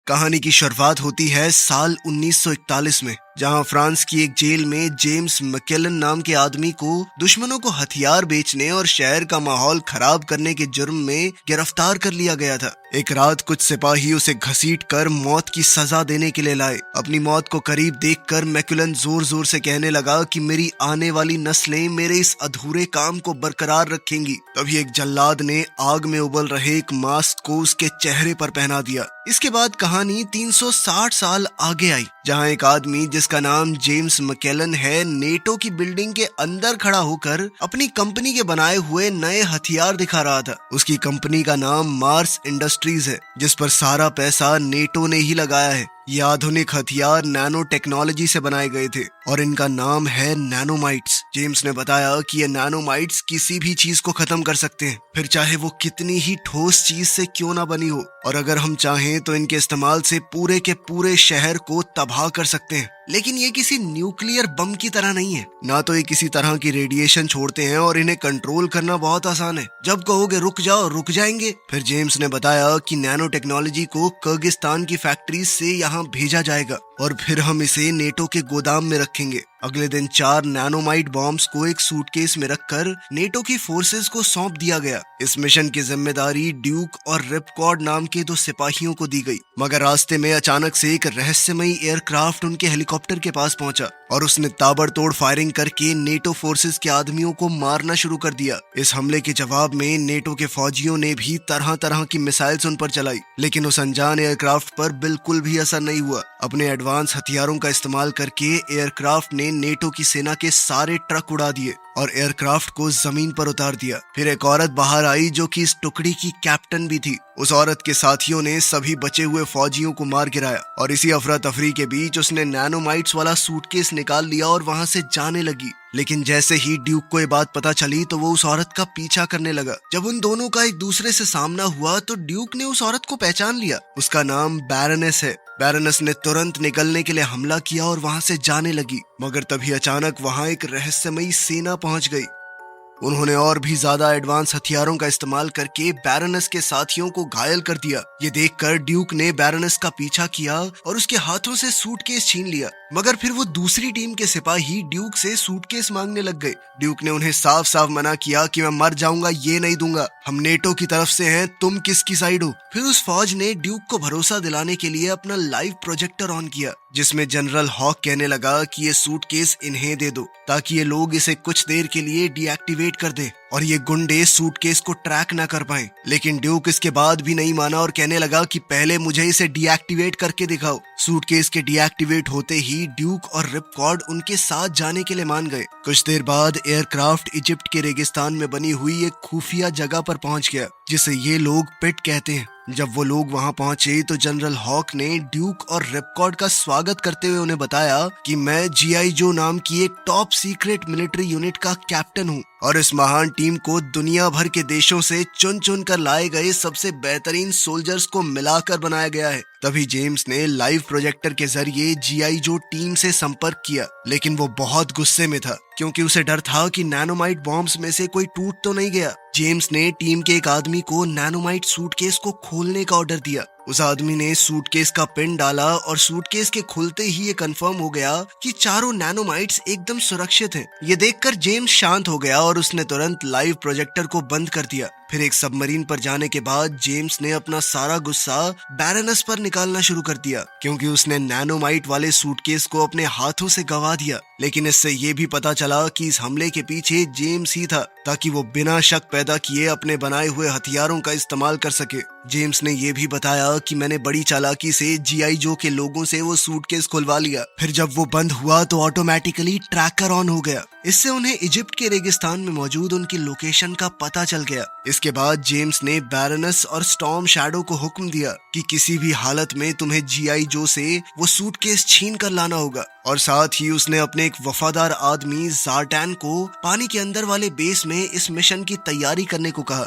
कहानी की शुरुआत होती है साल 1941 में, जहां फ्रांस की एक जेल में जेम्स मैकेलन नाम के आदमी को दुश्मनों को हथियार बेचने और शहर का माहौल खराब करने के जुर्म में गिरफ्तार कर लिया गया था। एक रात कुछ सिपाही उसे घसीट कर मौत की सजा देने के लिए लाए। अपनी मौत को करीब देखकर मैकेलन जोर जोर से कहने लगा कि मेरी आने वाली नस्लें मेरे इस अधूरे काम को बरकरार रखेंगी। तभी एक जल्लाद ने आग में उबल रहे एक मास्क को उसके चेहरे पर पहना दिया। इसके बाद कहानी 360 साल आगे आई, जहां एक आदमी जिसका नाम जेम्स मैकेलन है, नेटो की बिल्डिंग के अंदर खड़ा होकर अपनी कंपनी के बनाए हुए नए हथियार दिखा रहा था। उसकी कंपनी का नाम मार्स इंडस्ट्रीज है, जिस पर सारा पैसा नेटो ने ही लगाया है। ये आधुनिक हथियार नैनो टेक्नोलॉजी से बनाए गए थे और इनका नाम है नैनोमाइट्स। जेम्स ने बताया कि ये नैनोमाइट्स किसी भी चीज को खत्म कर सकते हैं, फिर चाहे वो कितनी ही ठोस चीज से क्यों ना बनी हो, और अगर हम चाहें तो इनके इस्तेमाल से पूरे के पूरे शहर को तबाह कर सकते हैं। लेकिन ये किसी न्यूक्लियर बम की तरह नहीं है, ना तो ये किसी तरह की रेडिएशन छोड़ते हैं और इन्हें कंट्रोल करना बहुत आसान है। जब कहोगे रुक जाओ रुक जाएंगे। फिर जेम्स ने बताया कि नैनो टेक्नोलॉजी को किर्गिस्तान की फैक्ट्री से यहाँ भेजा जाएगा और फिर हम इसे नेटो के गोदाम में रखेंगे। अगले दिन 4 नैनोमाइट बॉम्ब्स को एक सूटकेस में रखकर नेटो की फोर्सेस को सौंप दिया गया। इस मिशन की जिम्मेदारी ड्यूक और रिपकॉर्ड नाम के 2 सिपाहियों को दी गई, मगर रास्ते में अचानक से एक रहस्यमयी एयरक्राफ्ट उनके हेलीकॉप्टर के पास पहुंचा और उसने ताबड़तोड़ फायरिंग करके नेटो फोर्सेस के आदमियों को मारना शुरू कर दिया। इस हमले के जवाब में नेटो के फौजियों ने भी तरह तरह की मिसाइल्स उन पर चलाई, लेकिन उस अनजान एयरक्राफ्ट पर बिल्कुल भी असर नहीं हुआ। अपने एडवांस हथियारों का इस्तेमाल करके एयरक्राफ्ट ने नेटो की सेना के सारे ट्रक उड़ा दिए और एयरक्राफ्ट को जमीन पर उतार दिया। फिर एक औरत बाहर आई जो कि इस टुकड़ी की कैप्टन भी थी। उस औरत के साथियों ने सभी बचे हुए फौजियों को मार गिराया और इसी अफरा तफरी के बीच उसने नैनोमाइट्स वाला सूटकेस निकाल लिया और वहां से जाने लगी। लेकिन जैसे ही ड्यूक को ये बात पता चली तो वो उस औरत का पीछा करने लगा। जब उन दोनों का एक दूसरे से सामना हुआ तो ड्यूक ने उस औरत को पहचान लिया। उसका नाम बैरनेस है। बैरनेस ने तुरंत निकलने के लिए हमला किया और वहां से जाने लगी, मगर तभी अचानक वहां एक रहस्यमयी सेना पहुंच गई। उन्होंने और भी ज्यादा एडवांस हथियारों का इस्तेमाल करके बैरनेस के साथियों को घायल कर दिया। ये देखकर ड्यूक ने बैरनेस का पीछा किया और उसके हाथों से सूटकेस छीन लिया, मगर फिर वो दूसरी टीम के सिपाही ड्यूक से सूटकेस मांगने लग गए। ड्यूक ने उन्हें साफ साफ मना किया कि मैं मर जाऊंगा, ये नहीं दूंगा, हम नेटो की तरफ से हैं, तुम किसकी साइड हो। फिर उस फौज ने ड्यूक को भरोसा दिलाने के लिए अपना लाइव प्रोजेक्टर ऑन किया, जिसमें जनरल हॉक कहने लगा कि ये सूटकेस इन्हें दे दो ताकि ये लोग इसे कुछ देर के लिए डीएक्टिवेट कर दें और ये गुंडे सूटकेस को ट्रैक ना कर पाएं। लेकिन ड्यूक इसके बाद भी नहीं माना और कहने लगा कि पहले मुझे इसे डीएक्टिवेट करके दिखाओ। सूटकेस के डीएक्टिवेट होते ही ड्यूक और रिपकॉर्ड उनके साथ जाने के लिए मान गए। कुछ देर बाद एयरक्राफ्ट इजिप्ट के रेगिस्तान में बनी हुई एक खुफिया जगह पर पहुंच गया, जिसे ये लोग पिट कहते हैं। जब वो लोग वहां पहुंचे तो जनरल हॉक ने ड्यूक और रिपकॉर्ड का स्वागत करते हुए उन्हें बताया कि मैं जीआई जो नाम की एक टॉप सीक्रेट मिलिट्री यूनिट का कैप्टन हूं और इस महान टीम को दुनिया भर के देशों से चुन चुन कर लाए गए सबसे बेहतरीन सोल्जर्स को मिलाकर बनाया गया है। तभी जेम्स ने लाइव प्रोजेक्टर के जरिए जीआई जो टीम से संपर्क किया, लेकिन वो बहुत गुस्से में था क्योंकि उसे डर था कि नैनोमाइट बॉम्ब्स में से कोई टूट तो नहीं गया। जेम्स ने टीम के एक आदमी को नैनोमाइट सूटकेस को खोलने का ऑर्डर दिया। उस आदमी ने सूटकेस का पिन डाला और सूटकेस के खुलते ही ये कंफर्म हो गया कि चारों नैनोमाइट्स एकदम सुरक्षित हैं। ये देखकर जेम्स शांत हो गया और उसने तुरंत लाइव प्रोजेक्टर को बंद कर दिया। फिर एक सबमरीन पर जाने के बाद जेम्स ने अपना सारा गुस्सा बैरनेस पर निकालना शुरू कर दिया, क्योंकि उसने नैनोमाइट वाले सूटकेस को अपने हाथों से गवा दिया। लेकिन इससे ये भी पता चला कि इस हमले के पीछे जेम्स ही था, ताकि वो बिना शक पैदा किए अपने बनाए हुए हथियारों का इस्तेमाल कर सके। जेम्स ने ये भी बताया कि मैंने बड़ी चालाकी से जीआई जो के लोगों से वो सूटकेस खुलवा लिया। फिर जब वो बंद हुआ तो ऑटोमेटिकली ट्रैकर ऑन हो गया। इससे उन्हें इजिप्ट के रेगिस्तान में मौजूद उनकी लोकेशन का पता चल गया। इसके बाद जेम्स ने बैरनेस और स्टॉर्म शैडो को हुक्म दिया कि किसी भी हालत में तुम्हें जीआई जो से वो सूटकेस छीन कर लाना होगा, और साथ ही उसने अपने एक वफादार आदमी ज़ार्टैन को पानी के अंदर वाले बेस में इस मिशन की तैयारी करने को कहा।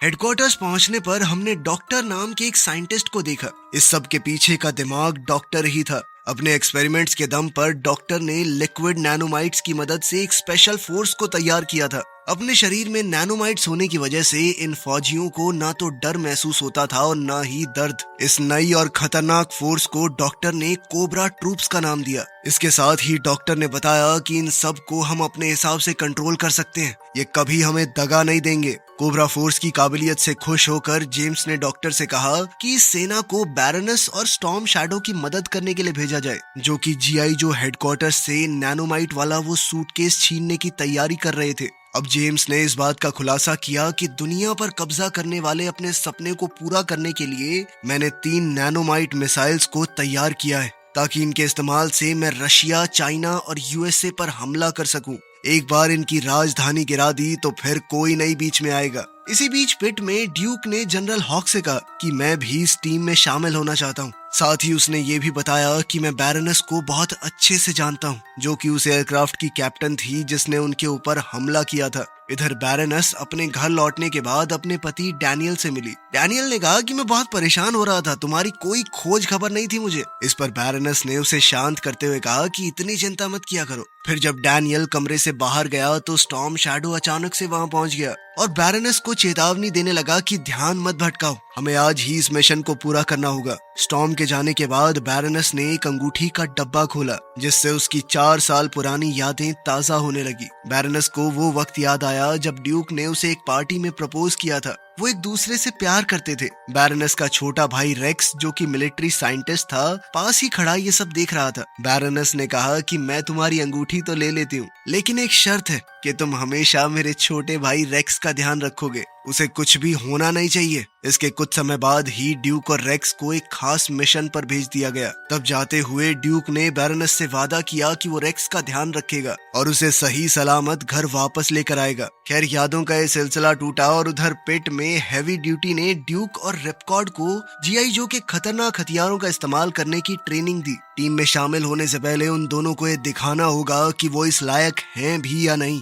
हेडक्वार्टर्स पहुंचने पर हमने डॉक्टर नाम के एक साइंटिस्ट को देखा। इस सब के पीछे का दिमाग डॉक्टर ही था। अपने एक्सपेरिमेंट्स के दम पर डॉक्टर ने लिक्विड नैनोमाइट्स की मदद से एक स्पेशल फोर्स को तैयार किया था। अपने शरीर में नैनोमाइट्स होने की वजह से इन फौजियों को ना तो डर महसूस होता था और ना ही दर्द। इस नई और खतरनाक फोर्स को डॉक्टर ने कोबरा ट्रूप्स का नाम दिया। इसके साथ ही डॉक्टर ने बताया कि इन सब को हम अपने हिसाब से कंट्रोल कर सकते हैं, ये कभी हमें दगा नहीं देंगे। कोबरा फोर्स की काबिलियत से खुश होकर जेम्स ने डॉक्टर से कहा कि इस सेना को बैरनस और स्टॉर्म शैडो की मदद करने के लिए भेजा जाए, जो कि जीआई जो हेडक्वार्टर से नैनोमाइट वाला वो सूटकेस छीनने की तैयारी कर रहे थे। अब जेम्स ने इस बात का खुलासा किया कि दुनिया पर कब्जा करने वाले अपने सपने को पूरा करने के लिए मैंने 3 नैनोमाइट मिसाइल्स को तैयार किया है, ताकि इनके इस्तेमाल से मैं रशिया, चाइना और यूएसए पर हमला कर सकूं। एक बार इनकी राजधानी गिरा दी तो फिर कोई नहीं बीच में आएगा। इसी बीच पिट में ड्यूक ने जनरल हॉक से कहा कि मैं भी इस टीम में शामिल होना चाहता हूँ। साथ ही उसने ये भी बताया कि मैं बैरनस को बहुत अच्छे से जानता हूँ, जो कि उस एयरक्राफ्ट की कैप्टन थी जिसने उनके ऊपर हमला किया था। इधर बैरनस अपने घर लौटने के बाद अपने पति डैनियल से मिली। डैनियल ने कहा कि मैं बहुत परेशान हो रहा था, तुम्हारी कोई खोज खबर नहीं थी मुझे। इस पर बैरनस ने उसे शांत करते हुए कहा कि इतनी चिंता मत किया करो। फिर जब डैनियल कमरे से बाहर गया तो स्टॉर्म शैडो अचानक से वहां पहुंच गया और बैरनस को चेतावनी देने लगा कि ध्यान मत भटकाओ, हमें आज ही इस मिशन को पूरा करना होगा। स्टॉर्म के जाने के बाद बैरनस ने एक अंगूठी का डब्बा खोला, जिससे उसकी 4 साल पुरानी यादें ताजा होने लगी। बैरनस को वो वक्त याद आया जब ड्यूक ने उसे एक पार्टी में प्रपोज किया था। वो एक दूसरे से प्यार करते थे। बैरनस का छोटा भाई रेक्स, जो कि मिलिट्री साइंटिस्ट था, पास ही खड़ा ये सब देख रहा था। बैरनस ने कहा कि मैं तुम्हारी अंगूठी तो ले लेती हूँ, लेकिन एक शर्त है कि तुम हमेशा मेरे छोटे भाई रेक्स का ध्यान रखोगे, उसे कुछ भी होना नहीं चाहिए। इसके कुछ समय बाद ही ड्यूक और रेक्स को एक खास मिशन पर भेज दिया गया। तब जाते हुए ड्यूक ने बैरनस से वादा किया कि वो रेक्स का ध्यान रखेगा और उसे सही सलामत घर वापस लेकर आएगा। खैर, यादों का ये सिलसिला टूटा और उधर पिट में हैवी ड्यूटी ने ड्यूक और रिपकॉर्ड को जीआई जो के खतरनाक हथियारों का इस्तेमाल करने की ट्रेनिंग दी। टीम में शामिल होने से पहले उन दोनों को ये दिखाना होगा कि वो इस लायक हैं भी या नहीं।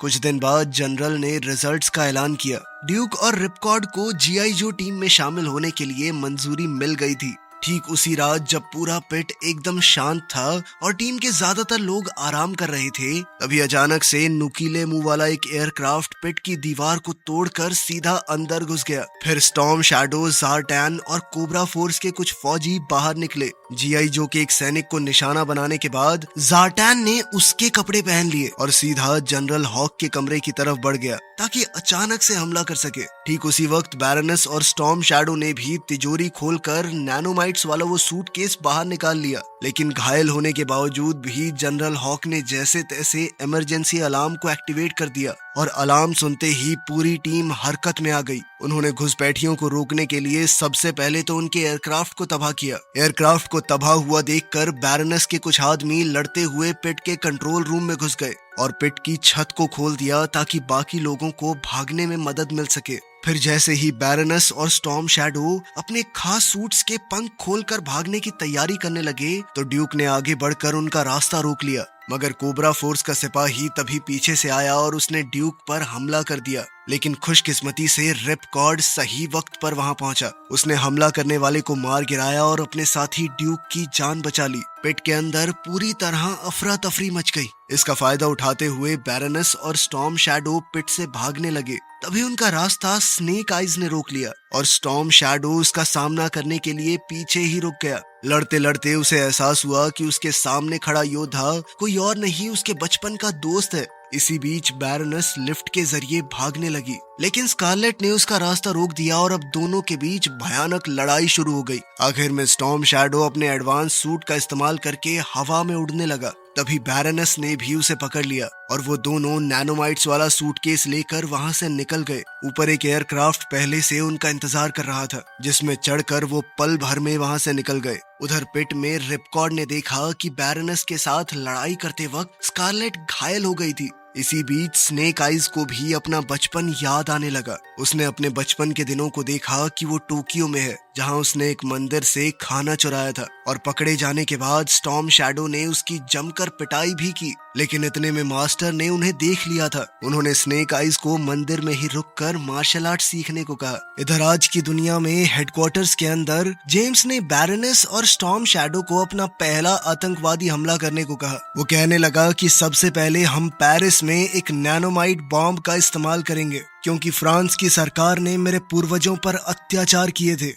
कुछ दिन बाद जनरल ने रिजल्ट्स का ऐलान किया। ड्यूक और रिपकॉर्ड को जीआई जो टीम में शामिल होने के लिए मंजूरी मिल गई थी। ठीक उसी रात जब पूरा पिट एकदम शांत था और टीम के ज्यादातर लोग आराम कर रहे थे, तभी अचानक से नुकीले मुंह वाला एक एयरक्राफ्ट पिट की दीवार को तोड़कर सीधा अंदर घुस गया। फिर स्टॉर्म शैडो, ज़ार्टैन और कोबरा फोर्स के कुछ फौजी बाहर निकले। जीआई जो के एक सैनिक को निशाना बनाने के बाद ज़ार्टैन ने उसके कपड़े पहन लिए और सीधा जनरल हॉक के कमरे की तरफ बढ़ गया ताकि अचानक से हमला कर सके। ठीक उसी वक्त बैरनस और स्टॉर्म शैडो ने भी तिजोरी खोलकर नैनोमाइट्स वाला वो सूटकेस बाहर निकाल लिया, लेकिन घायल होने के बावजूद भी जनरल हॉक ने जैसे तैसे इमरजेंसी अलार्म को एक्टिवेट कर दिया और अलार्म सुनते ही पूरी टीम हरकत में आ गई। उन्होंने घुसपैठियों को रोकने के लिए सबसे पहले तो उनके एयरक्राफ्ट को तबाह किया। एयरक्राफ्ट को तबाह हुआ देखकर बैरनस के कुछ आदमी लड़ते हुए पिट के कंट्रोल रूम में घुस गए और पिट की छत को खोल दिया ताकि बाकी लोगों को भागने में मदद मिल सके। फिर जैसे ही बैरनस और स्टॉर्म शैडो अपने खास सूट्स के पंख खोलकर भागने की तैयारी करने लगे तो ड्यूक ने आगे बढ़कर उनका रास्ता रोक लिया, मगर कोबरा फोर्स का सिपाही तभी पीछे से आया और उसने ड्यूक पर हमला कर दिया। लेकिन खुशकिस्मती से रिपकॉर्ड सही वक्त पर वहां पहुंचा। उसने हमला करने वाले को मार गिराया और अपने साथी ड्यूक की जान बचा ली। पिट के अंदर पूरी तरह अफरा तफरी मच गई। इसका फायदा उठाते हुए बैरनस और स्टॉर्म शैडो पिट से भागने लगे। तभी उनका रास्ता स्नेक आइज ने रोक लिया और स्टॉर्म शैडो उसका सामना करने के लिए पीछे ही रुक गया। लड़ते लड़ते उसे एहसास हुआ कि उसके सामने खड़ा योद्धा कोई और नहीं, उसके बचपन का दोस्त है। इसी बीच बैरनस लिफ्ट के जरिए भागने लगी, लेकिन स्कारलेट ने उसका रास्ता रोक दिया और अब दोनों के बीच भयानक लड़ाई शुरू हो गई। आखिर में स्टॉर्म शैडो अपने एडवांस सूट का इस्तेमाल करके हवा में उड़ने लगा। तभी बैरनस ने भी उसे पकड़ लिया और वो दोनों नैनोमाइट्स वाला सूटकेस लेकर वहां से निकल गए। ऊपर एक एयरक्राफ्ट पहले से उनका इंतजार कर रहा था, जिसमें चढ़कर वो पल भर में वहां से निकल गए। उधर पिट में रिपकॉर्ड ने देखा कि बैरनस के साथ लड़ाई करते वक्त स्कारलेट घायल हो गई थी। इसी बीच स्नेक आइज को भी अपना बचपन याद आने लगा। उसने अपने बचपन के दिनों को देखा कि वो टोक्यो में है, जहां उसने एक मंदिर से खाना चुराया था। और पकड़े जाने के बाद स्टॉर्म शैडो ने उसकी जमकर पिटाई भी की, लेकिन इतने में मास्टर ने उन्हें देख लिया था। उन्होंने स्नेक आइज को मंदिर में ही रुककर मार्शल आर्ट सीखने को कहा। इधर आज की दुनिया में हेडक्वार्टर्स के अंदर जेम्स ने बैरोनेस और स्टॉर्म शैडो को अपना पहला आतंकवादी हमला करने को कहा। वो कहने लगा कि सबसे पहले हम पेरिस में एक नैनोमाइट बॉम्ब का इस्तेमाल करेंगे, क्योंकि फ्रांस की सरकार ने मेरे पूर्वजों पर अत्याचार किए थे।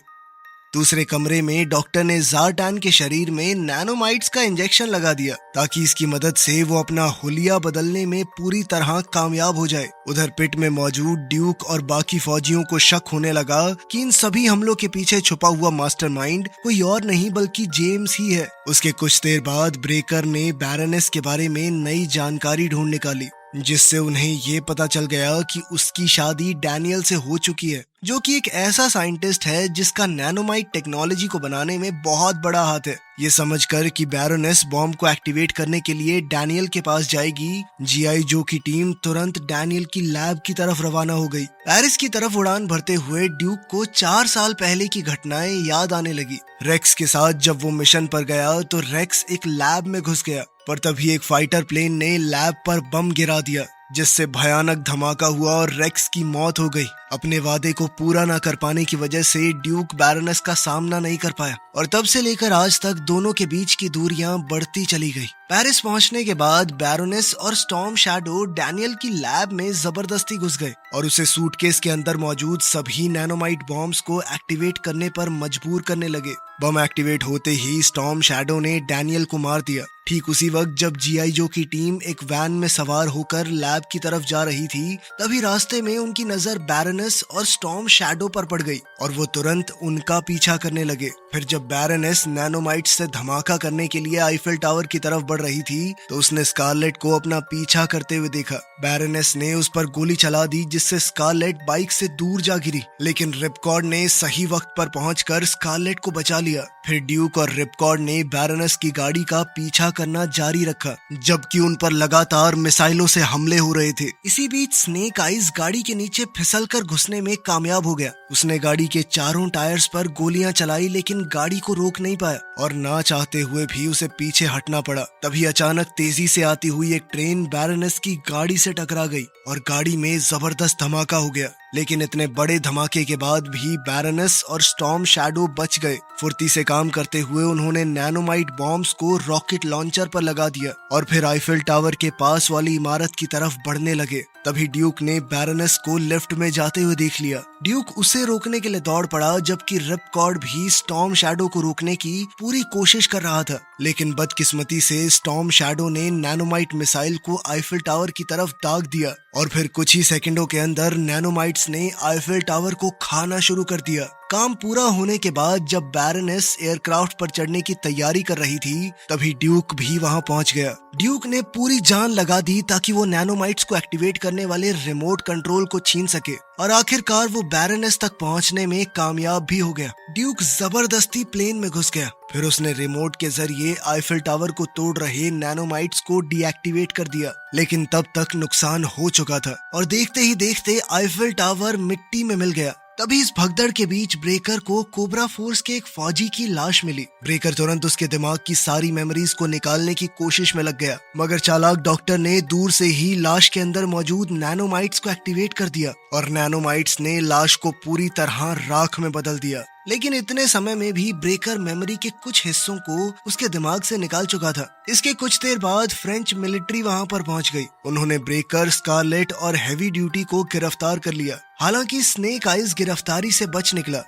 दूसरे कमरे में डॉक्टर ने ज़ार्टैन के शरीर में नैनोमाइट्स का इंजेक्शन लगा दिया ताकि इसकी मदद से वो अपना हुलिया बदलने में पूरी तरह कामयाब हो जाए। उधर पिट में मौजूद ड्यूक और बाकी फौजियों को शक होने लगा कि इन सभी हमलों के पीछे छुपा हुआ मास्टरमाइंड कोई और नहीं बल्कि जेम्स ही है। उसके कुछ देर बाद ब्रेकर ने बैरोनेस के बारे में नई जानकारी ढूंढ निकाली, जिससे उन्हें ये पता चल गया कि उसकी शादी डैनियल से हो चुकी है, जो कि एक ऐसा साइंटिस्ट है जिसका नैनोमाइट टेक्नोलॉजी को बनाने में बहुत बड़ा हाथ है। ये समझकर कि बैरोनेस बॉम्ब को एक्टिवेट करने के लिए डैनियल के पास जाएगी, जीआई जो की टीम तुरंत डैनियल की लैब की तरफ रवाना हो गई। पेरिस की तरफ उड़ान भरते हुए ड्यूक को 4 साल पहले की घटनाएं याद आने लगी। रेक्स के साथ जब वो मिशन पर गया तो रेक्स एक लैब में घुस गया, पर तभी एक फाइटर प्लेन ने लैब पर बम गिरा दिया, जिससे भयानक धमाका हुआ और रेक्स की मौत हो गई। अपने वादे को पूरा न कर पाने की वजह से ड्यूक बैरोनेस का सामना नहीं कर पाया और तब से लेकर आज तक दोनों के बीच की दूरियां बढ़ती चली गई। पेरिस पहुंचने के बाद बैरोनेस और स्टॉर्म शैडो डैनियल की लैब में जबरदस्ती घुस गए और उसे सूटकेस के अंदर मौजूद सभी नैनोमाइट बॉम्ब्स को एक्टिवेट करने पर मजबूर करने लगे। बम एक्टिवेट होते ही स्टॉर्म शैडो ने डैनियल को मार दिया। ठीक उसी वक्त जब जीआई जो की टीम एक वैन में सवार होकर लैब की तरफ जा रही थी, तभी रास्ते में उनकी नजर बैरोनेस और स्टॉर्म शैडो पर पड़ गई और वो तुरंत उनका पीछा करने लगे। फिर जब बैरोनेस नैनोमाइट से धमाका करने के लिए आईफिल टावर की तरफ बढ़ रही थी तो उसने स्कारलेट को अपना पीछा करते हुए देखा। बैरोनेस ने उस पर गोली चला दी, जिससे स्कारलेट बाइक से दूर जा गिरी, लेकिन रिपकॉर्ड ने सही वक्त पर पहुंचकर स्कारलेट को बचा लिया। फिर ड्यूक और रिपकॉर्ड ने बैरोनेस की गाड़ी का पीछा करना जारी रखा, जबकि उन पर लगातार मिसाइलों से हमले हो रहे थे। इसी बीच स्नेक आइज गाड़ी के नीचे फिसलकर घुसने में कामयाब हो गया। उसने गाड़ी के चारों टायर्स पर गोलियां चलाई, लेकिन गाड़ी को रोक नहीं पाया और ना चाहते हुए भी उसे पीछे हटना पड़ा। तभी अचानक तेजी से आती हुई एक ट्रेन बैरोनेस की गाड़ी से टकरा गई और गाड़ी में जबरदस्त धमाका हो गया। लेकिन इतने बड़े धमाके के बाद भी बैरोनेस और स्टॉर्म शैडो बच गए। फुर्ती से काम करते हुए उन्होंने नैनोमाइट बॉम्ब्स को रॉकेट लॉन्चर पर लगा दिया और फिर आईफिल टावर के पास वाली इमारत की तरफ बढ़ने लगे। तभी ड्यूक ने बैरोनेस को लिफ्ट में जाते हुए देख लिया। ड्यूक उसे रोकने के लिए दौड़ पड़ा, जबकि रिपकॉर्ड भी स्टॉर्म शैडो को रोकने की पूरी कोशिश कर रहा था, लेकिन बदकिस्मती से स्टॉर्म शैडो ने नैनोमाइट मिसाइल को आईफिल टावर की तरफ दाग दिया और फिर कुछ ही सेकंडों के अंदर नैनोमाइट्स ने आईफिल टावर को खाना शुरू कर दिया। काम पूरा होने के बाद जब बैरोनेस एयरक्राफ्ट पर चढ़ने की तैयारी कर रही थी, तभी ड्यूक भी वहां पहुंच गया। ड्यूक ने पूरी जान लगा दी ताकि वो नैनोमाइट्स को एक्टिवेट करने वाले रिमोट कंट्रोल को छीन सके और आखिरकार वो बैरोनेस तक पहुंचने में कामयाब भी हो गया। ड्यूक जबरदस्ती प्लेन में घुस गया। फिर उसने रिमोट के जरिए आईफिल टावर को तोड़ रहे नैनोमाइट्स को डीएक्टिवेट कर दिया, लेकिन तब तक नुकसान हो चुका था और देखते ही देखते आईफिल टावर मिट्टी में मिल गया। तभी इस भगदड़ के बीच ब्रेकर को कोबरा फोर्स के एक फौजी की लाश मिली। ब्रेकर तुरंत उसके दिमाग की सारी मेमोरीज को निकालने की कोशिश में लग गया, मगर चालाक डॉक्टर ने दूर से ही लाश के अंदर मौजूद नैनोमाइट्स को एक्टिवेट कर दिया और नैनोमाइट्स ने लाश को पूरी तरह राख में बदल दिया। लेकिन इतने समय में भी ब्रेकर मेमोरी के कुछ हिस्सों को उसके दिमाग से निकाल चुका था। इसके कुछ देर बाद फ्रेंच मिलिट्री वहां पर पहुंच गई। उन्होंने ब्रेकर, स्कारलेट और हेवी ड्यूटी को गिरफ्तार कर लिया। हालांकि स्नेक आइज गिरफ्तारी से बच निकला।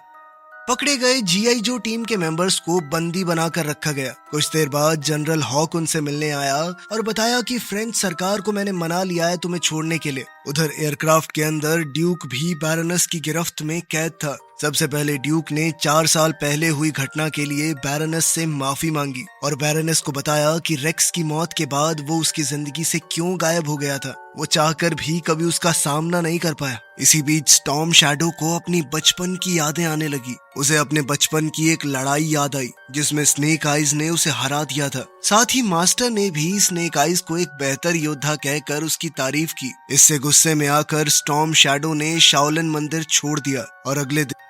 पकड़े गए जीआई जो टीम के मेंबर्स को बंदी बनाकर रखा गया। कुछ देर बाद जनरल हॉक उनसे मिलने आया और बताया कि फ्रेंच सरकार को मैंने मना लिया है तुम्हें छोड़ने के लिए। उधर एयरक्राफ्ट के अंदर ड्यूक भी बैरोनेस की गिरफ्त में कैद था। सबसे पहले ड्यूक ने 4 साल पहले हुई घटना के लिए बैरोनेस से माफी मांगी और बैरोनेस को बताया कि रेक्स की मौत के बाद वो उसकी जिंदगी से क्यों गायब हो गया था। वो चाहकर भी कभी उसका सामना नहीं कर पाया। इसी बीच स्टॉर्म शैडो को अपनी बचपन की यादें आने लगी। उसे अपने बचपन की एक लड़ाई याद आई जिसमें स्नेक आइज ने उसे हरा दिया था। साथ ही मास्टर ने भी स्नेक आइज को एक बेहतर योद्धा कहकर उसकी तारीफ की। इससे गुस्से में आकर स्टॉर्म शैडो ने शाओलिन मंदिर छोड़ दिया और अगले दिन